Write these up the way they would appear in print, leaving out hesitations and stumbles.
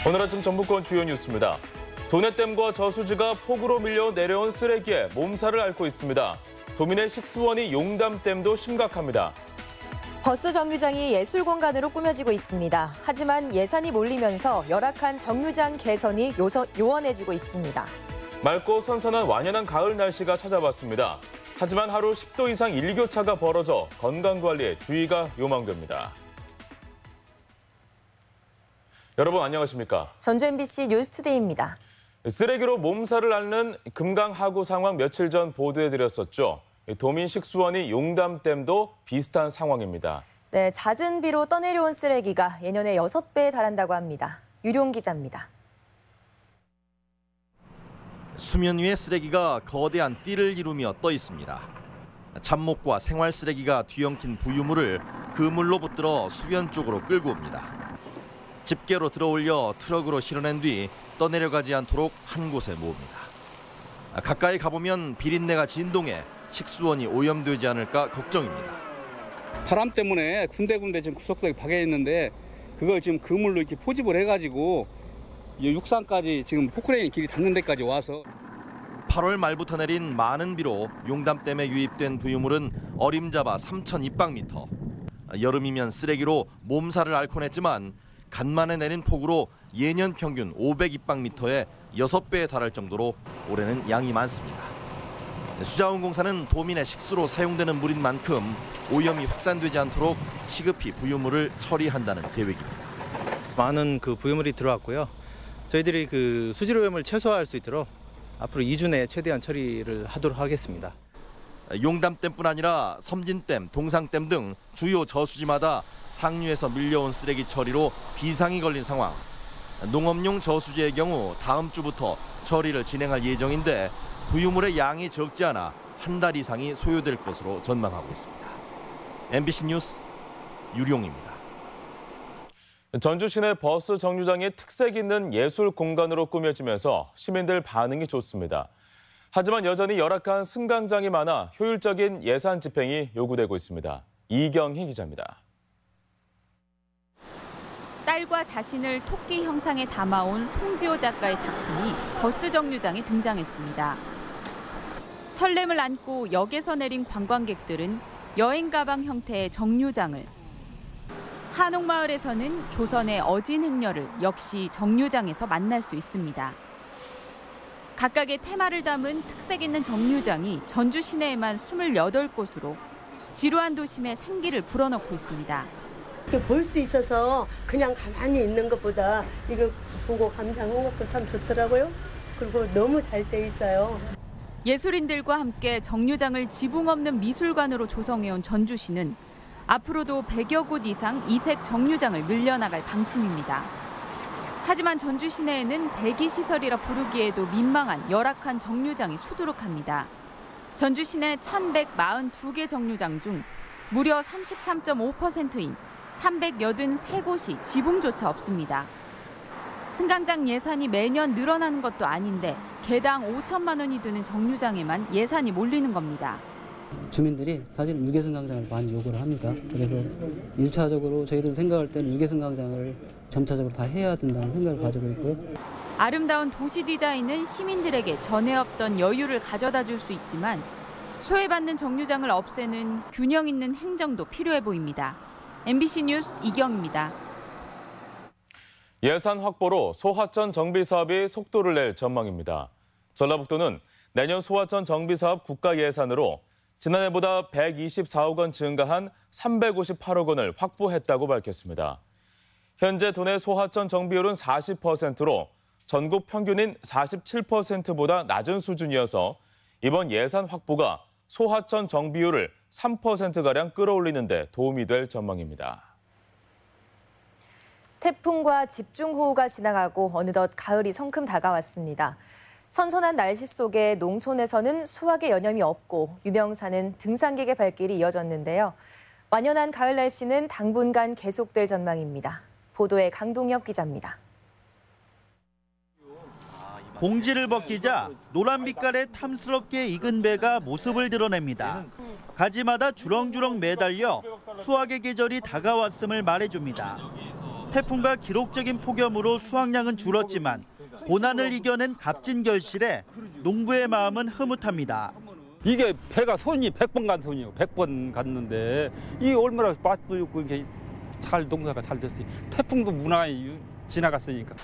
오늘 아침 정부권 주요 뉴스입니다. 도내댐과 저수지가 폭우로 밀려 내려온 쓰레기에 몸살을 앓고 있습니다. 도민의 식수원이 용담댐도 심각합니다. 버스 정류장이 예술 공간으로 꾸며지고 있습니다. 하지만 예산이 몰리면서 열악한 정류장 개선이 요원해지고 있습니다. 맑고 선선한 완연한 가을 날씨가 찾아왔습니다. 하지만 하루 10도 이상 일교차가 벌어져 건강관리에 주의가 요망됩니다. 여러분 안녕하십니까? 전주 MBC 뉴스투데이입니다. 쓰레기로 몸살을 앓는 금강 하구 상황 며칠 전 보도해드렸었죠. 도민 식수원이 용담댐도 비슷한 상황입니다. 네, 잦은 비로 떠내려온 쓰레기가 예년의 6배에 달한다고 합니다. 유룡 기자입니다. 수면 위에 쓰레기가 거대한 띠를 이루며 떠 있습니다. 잡목과 생활 쓰레기가 뒤엉킨 부유물을 그물로 붙들어 수변 쪽으로 끌고 옵니다. 집게로 들어올려 트럭으로 실어낸 뒤 떠내려가지 않도록 한 곳에 모읍니다. 가까이 가보면 비린내가 진동해 식수원이 오염되지 않을까 걱정입니다. 바람 때문에 군데군데 지금 구석구석에 박여 있는데 그걸 지금 그물로 이렇게 포집을 해가지고 육상까지 지금 포크레인 길이 닿는 데까지 와서 8월 말부터 내린 많은 비로 용담댐에 유입된 부유물은 어림잡아 3,200미터. 여름이면 쓰레기로 몸살을 앓곤 했지만 간만에 내린 폭우로 예년 평균 500입방미터에 6배에 달할 정도로 올해는 양이 많습니다. 수자원공사는 도민의 식수로 사용되는 물인 만큼 오염이 확산되지 않도록 시급히 부유물을 처리한다는 계획입니다. 많은 부유물이 들어왔고요. 저희들이 수질 오염을 최소화할 수 있도록 앞으로 2주 내에 최대한 처리를 하도록 하겠습니다. 용담댐뿐 아니라 섬진댐, 동상댐 등 주요 저수지마다 상류에서 밀려온 쓰레기 처리로 비상이 걸린 상황. 농업용 저수지의 경우 다음 주부터 처리를 진행할 예정인데 부유물의 양이 적지 않아 한 달 이상이 소요될 것으로 전망하고 있습니다. MBC 뉴스 유룡입니다. 전주 시내 버스 정류장이 특색 있는 예술 공간으로 꾸며지면서 시민들 반응이 좋습니다. 하지만 여전히 열악한 승강장이 많아 효율적인 예산 집행이 요구되고 있습니다. 이경희 기자입니다. 딸과 자신을 토끼 형상에 담아온 송지호 작가의 작품이 버스 정류장에 등장했습니다. 설렘을 안고 역에서 내린 관광객들은 여행 가방 형태의 정류장을, 한옥마을에서는 조선의 어진 행렬을 역시 정류장에서 만날 수 있습니다. 각각의 테마를 담은 특색 있는 정류장이 전주 시내에만 28곳으로 지루한 도심에 생기를 불어넣고 있습니다. 볼 수 있어서 그냥 가만히 있는 것보다 이거 보고 감상하는 것도 참 좋더라고요. 그리고 너무 잘 돼 있어요. 예술인들과 함께 정류장을 지붕 없는 미술관으로 조성해온 전주시는 앞으로도 100여 곳 이상 이색 정류장을 늘려나갈 방침입니다. 하지만 전주 시내에는 대기시설이라 부르기에도 민망한 열악한 정류장이 수두룩합니다. 전주 시내 1,142개 정류장 중 무려 33.5%인 383곳이 지붕조차 없습니다. 승강장 예산이 매년 늘어나는 것도 아닌데 개당 5천만 원이 드는 정류장에만 예산이 몰리는 겁니다. 주민들이 사실 유계승강장을 많이 요구를 합니다. 그래서 1차적으로 저희들 생각할 때는 유계승강장을 점차적으로 다 해야 된다는 생각을 가지고 있고요. 아름다운 도시 디자인은 시민들에게 전에 없던 여유를 가져다 줄 수 있지만 소외받는 정류장을 없애는 균형 있는 행정도 필요해 보입니다. MBC 뉴스 이경입니다. 예산 확보로 소하천 정비 사업이 속도를 낼 전망입니다. 전라북도는 내년 소하천 정비 사업 국가 예산으로 지난해보다 124억 원 증가한 358억 원을 확보했다고 밝혔습니다. 현재 도내 소하천 정비율은 40%로 전국 평균인 47%보다 낮은 수준이어서 이번 예산 확보가 소하천 정비율을 3%가량 끌어올리는 데 도움이 될 전망입니다. 태풍과 집중호우가 지나가고 어느덧 가을이 성큼 다가왔습니다. 선선한 날씨 속에 농촌에서는 수확에 여념이 없고 유명산은 등산객의 발길이 이어졌는데요. 완연한 가을 날씨는 당분간 계속될 전망입니다. 보도에 강동혁 기자입니다. 봉지를 벗기자 노란 빛깔의 탐스럽게 익은 배가 모습을 드러냅니다. 가지마다 주렁주렁 매달려 수확의 계절이 다가왔음을 말해줍니다. 태풍과 기록적인 폭염으로 수확량은 줄었지만 고난을 이겨낸 값진 결실에 농부의 마음은 흐뭇합니다. 이게 배가 손이 100번 간 손이에요. 100번 갔는데 이게 얼마나 맛도 있고 이게 잘 농사가 잘 됐어요. 태풍도 무난히 지나갔으니까.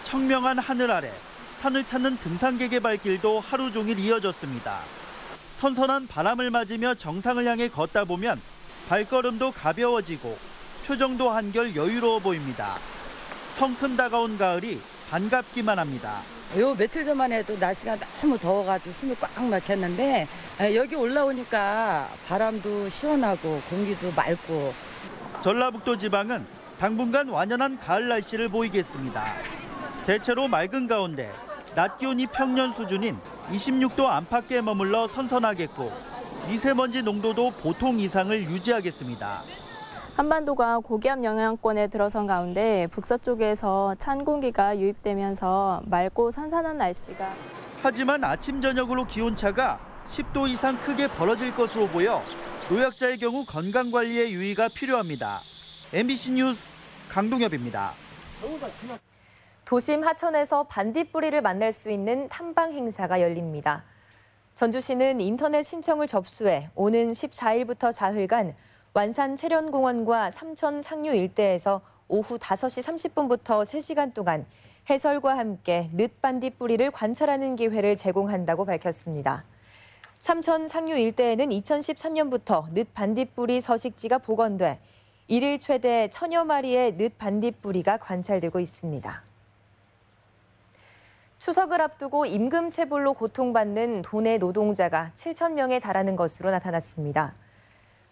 청명한 하늘 아래 산을 찾는 등산객의 발길도 하루 종일 이어졌습니다. 선선한 바람을 맞으며 정상을 향해 걷다 보면 발걸음도 가벼워지고 표정도 한결 여유로워 보입니다. 성큼 다가온 가을이 반갑기만 합니다. 요 며칠 전만 해도 날씨가 너무 더워가지고 숨이 꽉 막혔는데 여기 올라오니까 바람도 시원하고 공기도 맑고. 전라북도 지방은 당분간 완연한 가을 날씨를 보이겠습니다. 대체로 맑은 가운데 낮 기온이 평년 수준인 26도 안팎에 머물러 선선하겠고 미세먼지 농도도 보통 이상을 유지하겠습니다. 한반도가 고기압 영향권에 들어선 가운데 북서쪽에서 찬 공기가 유입되면서 맑고 선선한 날씨가. 하지만 아침 저녁으로 기온차가 10도 이상 크게 벌어질 것으로 보여 노약자의 경우 건강관리에 유의가 필요합니다. MBC 뉴스 강동엽입니다. 도심 하천에서 반딧불이를 만날 수 있는 탐방 행사가 열립니다. 전주시는 인터넷 신청을 접수해 오는 14일부터 사흘간 완산 체련공원과 삼천 상류 일대에서 오후 5시 30분부터 3시간 동안 해설과 함께 늦반딧불이를 관찰하는 기회를 제공한다고 밝혔습니다. 삼천 상류 일대에는 2013년부터 늦반딧불이 서식지가 복원돼 일일 최대 1000여 마리의 늦반딧불이가 관찰되고 있습니다. 추석을 앞두고 임금체불로 고통받는 도내 노동자가 7,000명에 달하는 것으로 나타났습니다.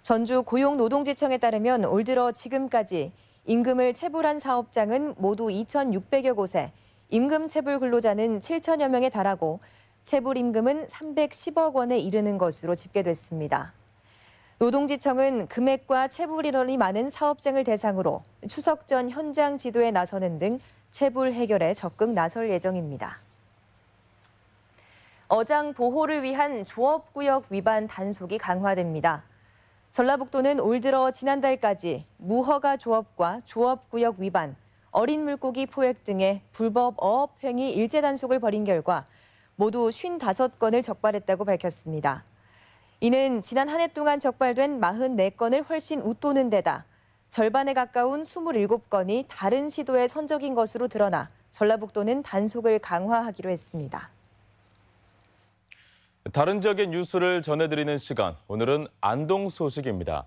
전주 고용노동지청에 따르면 올 들어 지금까지 임금을 체불한 사업장은 모두 2,600여 곳에 임금체불 근로자는 7,000여 명에 달하고 체불 임금은 310억 원에 이르는 것으로 집계됐습니다. 노동지청은 금액과 체불 인원이 많은 사업장을 대상으로 추석 전 현장 지도에 나서는 등 체불 해결에 적극 나설 예정입니다. 어장 보호를 위한 조업구역 위반 단속이 강화됩니다. 전라북도는 올 들어 지난달까지 무허가 조업과 조업구역 위반, 어린 물고기 포획 등의 불법 어업 행위 일제 단속을 벌인 결과 모두 55건을 적발했다고 밝혔습니다. 이는 지난 한 해 동안 적발된 44건을 훨씬 웃도는 데다 절반에 가까운 27건이 다른 시도의 선적인 것으로 드러나 전라북도는 단속을 강화하기로 했습니다. 다른 지역의 뉴스를 전해드리는 시간, 오늘은 안동 소식입니다.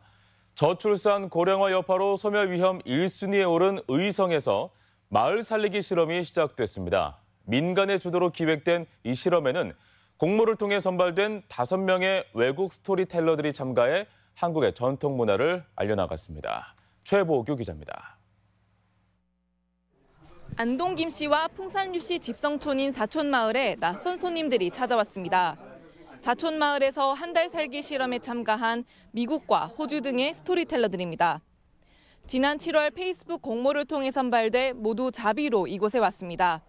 저출산 고령화 여파로 소멸 위험 1순위에 오른 의성에서 마을 살리기 실험이 시작됐습니다. 민간의 주도로 기획된 이 실험에는 공모를 통해 선발된 5명의 외국 스토리텔러들이 참가해 한국의 전통 문화를 알려나갔습니다. 최보규 기자입니다. 안동 김씨와 풍산유씨 집성촌인 사촌마을에 낯선 손님들이 찾아왔습니다. 사촌마을에서 한 달 살기 실험에 참가한 미국과 호주 등의 스토리텔러들입니다. 지난 7월 페이스북 공모를 통해 선발돼 모두 자비로 이곳에 왔습니다.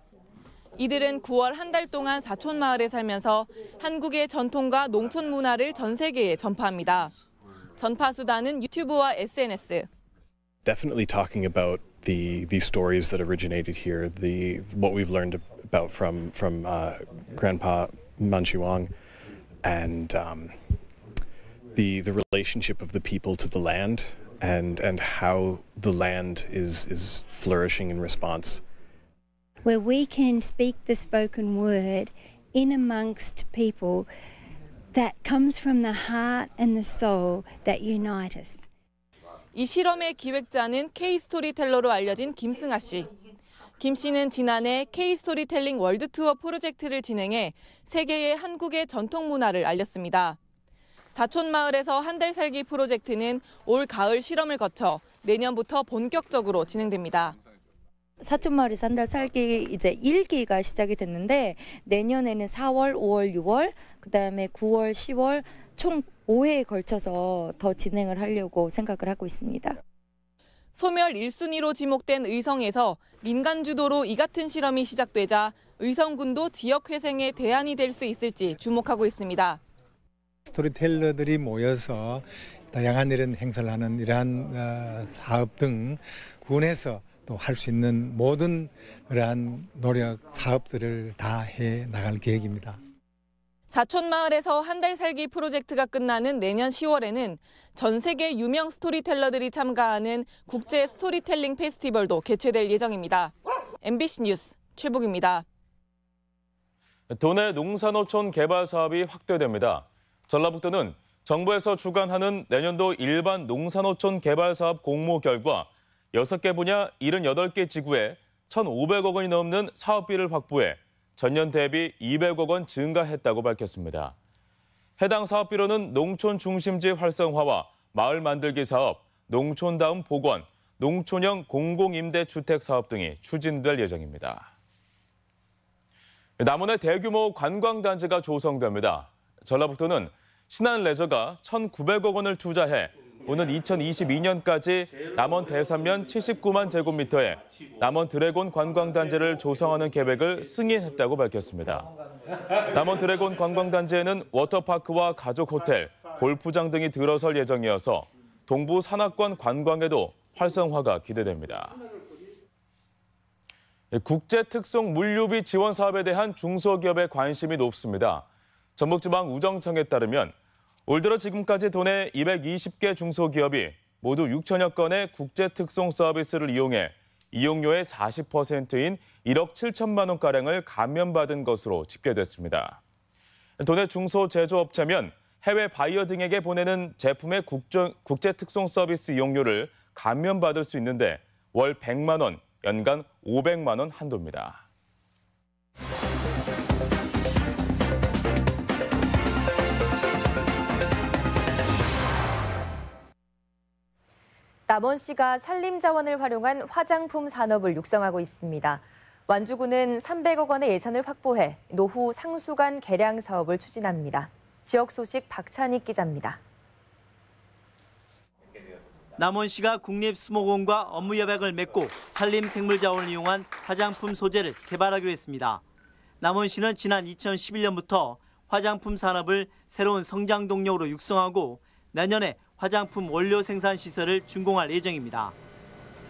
이들은 9월 한 달 동안 사촌마을에 살면서 한국의 전통과 농촌 문화를 전 세계에 전파합니다. 전파 수단은 유튜브와 SNS. Definitely talking about the stories that originated here, what we've learned about from Grandpa Manchuang, and the relationship of the people to the land, and how the land is flourishing in response. Where we can speak the spoken word in amongst people that comes from the heart and the soul that unite us. 이 실험의 기획자는 K-스토리텔러로 알려진 김승아 씨. 김 씨는 지난해 K-스토리텔링 월드 투어 프로젝트를 진행해 세계의 한국의 전통 문화를 알렸습니다. 사촌마을에서 한 달 살기 프로젝트는 올 가을 실험을 거쳐 내년부터 본격적으로 진행됩니다. 사촌마을에서 한 달 살기 이제 1기가 시작이 됐는데 내년에는 4월, 5월, 6월, 그다음에 9월, 10월 총 5회에 걸쳐서 더 진행을 하려고 생각을 하고 있습니다. 소멸 1순위로 지목된 의성에서 민간 주도로 이 같은 실험이 시작되자 의성군도 지역 회생의 대안이 될 수 있을지 주목하고 있습니다. 스토리텔러들이 모여서 다양한 이런 행사를 하는 이러한 사업 등 군에서 또 또 할 수 있는 모든 그러한 노력 사업들을 다 해 나갈 계획입니다. 사촌마을에서 한 달 살기 프로젝트가 끝나는 내년 10월에는 전 세계 유명 스토리텔러들이 참가하는 국제 스토리텔링 페스티벌도 개최될 예정입니다. MBC 뉴스 최복입니다. 도내 농산어촌 개발 사업이 확대됩니다. 전라북도는 정부에서 주관하는 내년도 일반 농산어촌 개발 사업 공모 결과 6개 분야 78개 지구에 1,500억 원이 넘는 사업비를 확보해 전년 대비 200억 원 증가했다고 밝혔습니다. 해당 사업비로는 농촌 중심지 활성화와 마을 만들기 사업, 농촌다움 복원, 농촌형 공공임대주택 사업 등이 추진될 예정입니다. 남원의 대규모 관광단지가 조성됩니다. 전라북도는 신한레저가 1,900억 원을 투자해 오는 2022년까지 남원 대산면 79만 제곱미터의 남원 드래곤 관광단지를 조성하는 계획을 승인했다고 밝혔습니다. 남원 드래곤 관광단지에는 워터파크와 가족 호텔, 골프장 등이 들어설 예정이어서 동부 산악권 관광에도 활성화가 기대됩니다. 국제특송 물류비 지원 사업에 대한 중소기업의 관심이 높습니다. 전북지방우정청에 따르면 올 들어 지금까지 도내 220개 중소기업이 모두 6천여 건의 국제특송 서비스를 이용해 이용료의 40%인 1억 7천만 원가량을 감면받은 것으로 집계됐습니다. 도내 중소제조업체면 해외 바이어 등에게 보내는 제품의 국제특송 서비스 이용료를 감면받을 수 있는데 월 100만 원, 연간 500만 원 한도입니다. 남원시가 산림자원을 활용한 화장품 산업을 육성하고 있습니다. 완주군은 300억 원의 예산을 확보해 노후 상수관 개량 사업을 추진합니다. 지역 소식 박찬익 기자입니다. 남원시가 국립수목원과 업무 협약을 맺고 산림생물자원을 이용한 화장품 소재를 개발하기로 했습니다. 남원시는 지난 2011년부터 화장품 산업을 새로운 성장 동력으로 육성하고 내년에 화장품 원료 생산 시설을 준공할 예정입니다.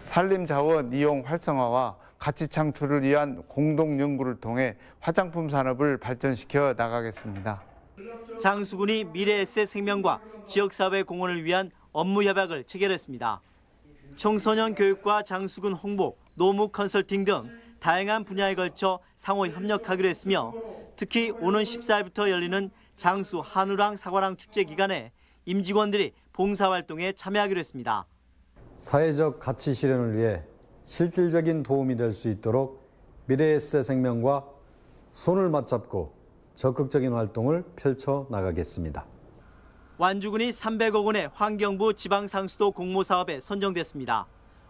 산림자원 이용 활성화와 가치 창출을 위한 공동 연구를 통해 화장품 산업을 발전시켜 나가겠습니다. 장수군이 미래에셋생명과 지역사회 공헌을 위한 업무 협약을 체결했습니다. 청소년 교육과 장수군 홍보, 노무 컨설팅 등 다양한 분야에 걸쳐 상호 협력하기로 했으며 특히 오는 14일부터 열리는 장수 한우랑 사과랑 축제 기간에 임직원들이 봉사활동에 참여하기로 했습니다. 사회적 가치 실현을 위해 실질적인 도움이 될 수 있도록 미래에셋생명과 손을 맞잡고 적극적인 활동을 펼쳐 나가겠습니다. 완주군이 300억 원의 환경부 지방상수도 공모사업에 선정됐습니다.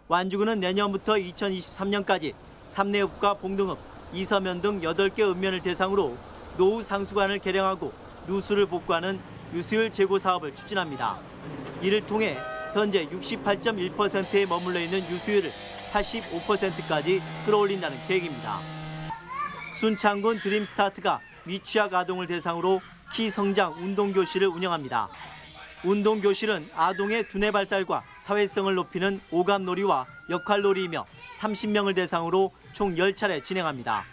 완주군은 내년부터 2023년까지 삼내읍과 봉등읍, 이서면 등 8개 읍면을 대상으로 노후 상수관을 개량하고 누수를 복구하는 유수율 제고 사업을 추진합니다. 이를 통해 현재 68.1%에 머물러 있는 유수율을 85%까지 끌어올린다는 계획입니다. 순창군 드림스타트가 미취학 아동을 대상으로 키성장 운동교실을 운영합니다. 운동교실은 아동의 두뇌 발달과 사회성을 높이는 오감놀이와 역할놀이이며 30명을 대상으로 총 10차례 진행합니다.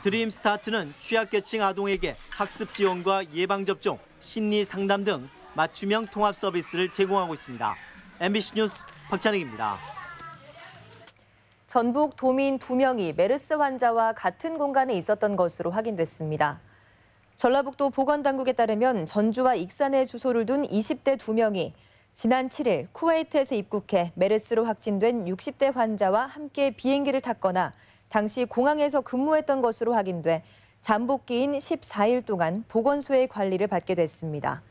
드림스타트는 취약계층 아동에게 학습 지원과 예방접종, 심리 상담 등 맞춤형 통합 서비스를 제공하고 있습니다. MBC 뉴스 박찬익입니다. 전북 도민 2명이 메르스 환자와 같은 공간에 있었던 것으로 확인됐습니다. 전라북도 보건당국에 따르면 전주와 익산에 주소를 둔 20대 2명이 지난 7일 쿠웨이트에서 입국해 메르스로 확진된 60대 환자와 함께 비행기를 탔거나 당시 공항에서 근무했던 것으로 확인돼 잠복기인 14일 동안 보건소의 관리를 받게 됐습니다.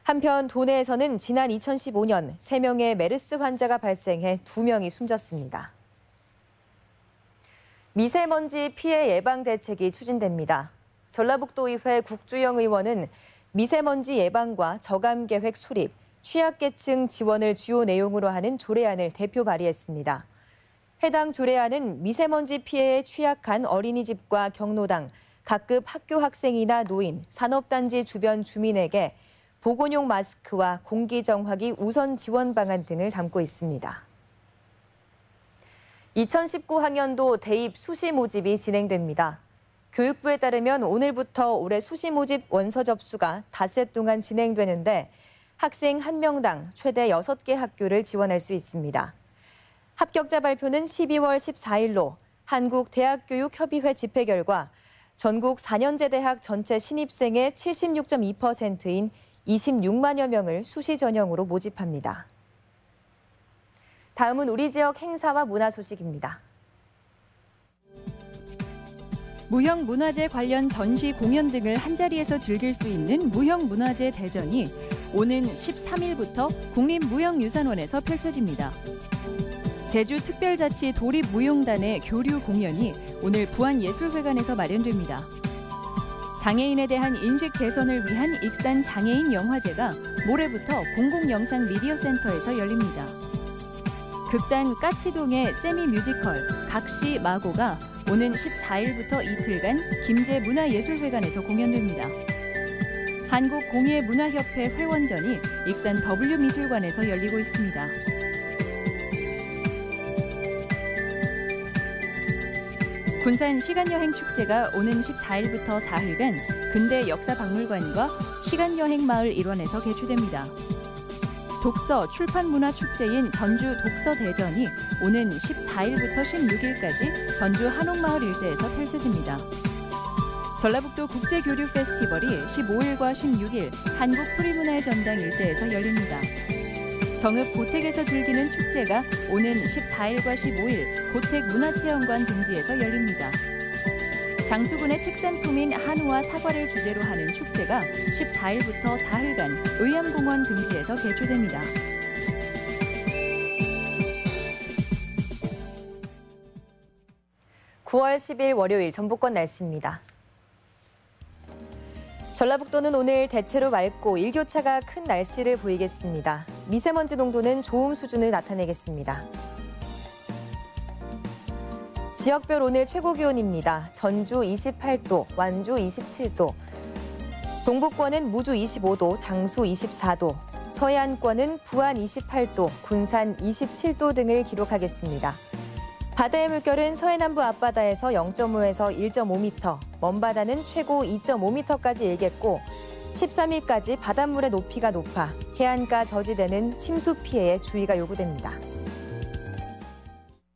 한편 도내에서는 지난 2015년 3명의 메르스 환자가 발생해 2명이 숨졌습니다. 미세먼지 피해 예방 대책이 추진됩니다. 전라북도의회 국주영 의원은 미세먼지 예방과 저감 계획 수립, 취약계층 지원을 주요 내용으로 하는 조례안을 대표 발의했습니다. 해당 조례안은 미세먼지 피해에 취약한 어린이집과 경로당, 각급 학교 학생이나 노인, 산업단지 주변 주민에게 보건용 마스크와 공기정화기 우선 지원 방안 등을 담고 있습니다. 2019학년도 대입 수시 모집이 진행됩니다. 교육부에 따르면 오늘부터 올해 수시 모집 원서 접수가 닷새 동안 진행되는데 학생 1명당 최대 6개 학교를 지원할 수 있습니다. 합격자 발표는 12월 14일로 한국대학교육협의회 집회 결과 전국 4년제 대학 전체 신입생의 76.2%인 26만여 명을 수시 전형으로 모집합니다. 다음은 우리 지역 행사와 문화 소식입니다. 무형문화재 관련 전시 공연 등을 한자리에서 즐길 수 있는 무형문화재 대전이 오는 13일부터 국립무형유산원에서 펼쳐집니다. 제주특별자치 도립무용단의 교류 공연이 오늘 부안예술회관에서 마련됩니다. 장애인에 대한 인식 개선을 위한 익산 장애인 영화제가 모레부터 공공영상 미디어센터에서 열립니다. 극단 까치동의 세미 뮤지컬 각시 마고가 오는 14일부터 이틀간 김제문화예술회관에서 공연됩니다. 한국공예문화협회 회원전이 익산 W미술관에서 열리고 있습니다. 군산 시간여행축제가 오는 14일부터 4일간 근대 역사박물관과 시간여행마을 일원에서 개최됩니다. 독서 출판문화축제인 전주 독서대전이 오는 14일부터 16일까지 전주 한옥마을 일대에서 펼쳐집니다. 전라북도 국제교류 페스티벌이 15일과 16일 한국소리문화의 전당 일대에서 열립니다. 정읍 고택에서 즐기는 축제가 오는 14일과 15일 고택문화체험관 등지에서 열립니다. 장수군의 특산품인 한우와 사과를 주제로 하는 축제가 14일부터 4일간 의암공원 등지에서 개최됩니다. (9월 10일) 월요일 전북권 날씨입니다. 전라북도는 오늘 대체로 맑고 일교차가 큰 날씨를 보이겠습니다. 미세먼지 농도는 좋음 수준을 나타내겠습니다. 지역별 오늘 최고 기온입니다. 전주 28도, 완주 27도, 동북권은 무주 25도, 장수 24도, 서해안권은 부안 28도, 군산 27도 등을 기록하겠습니다. 바다의 물결은 서해남부 앞바다에서 0.5에서 1.5m, 먼바다는 최고 2.5m까지 일겠고 13일까지 바닷물의 높이가 높아 해안가 저지대는 침수 피해에 주의가 요구됩니다.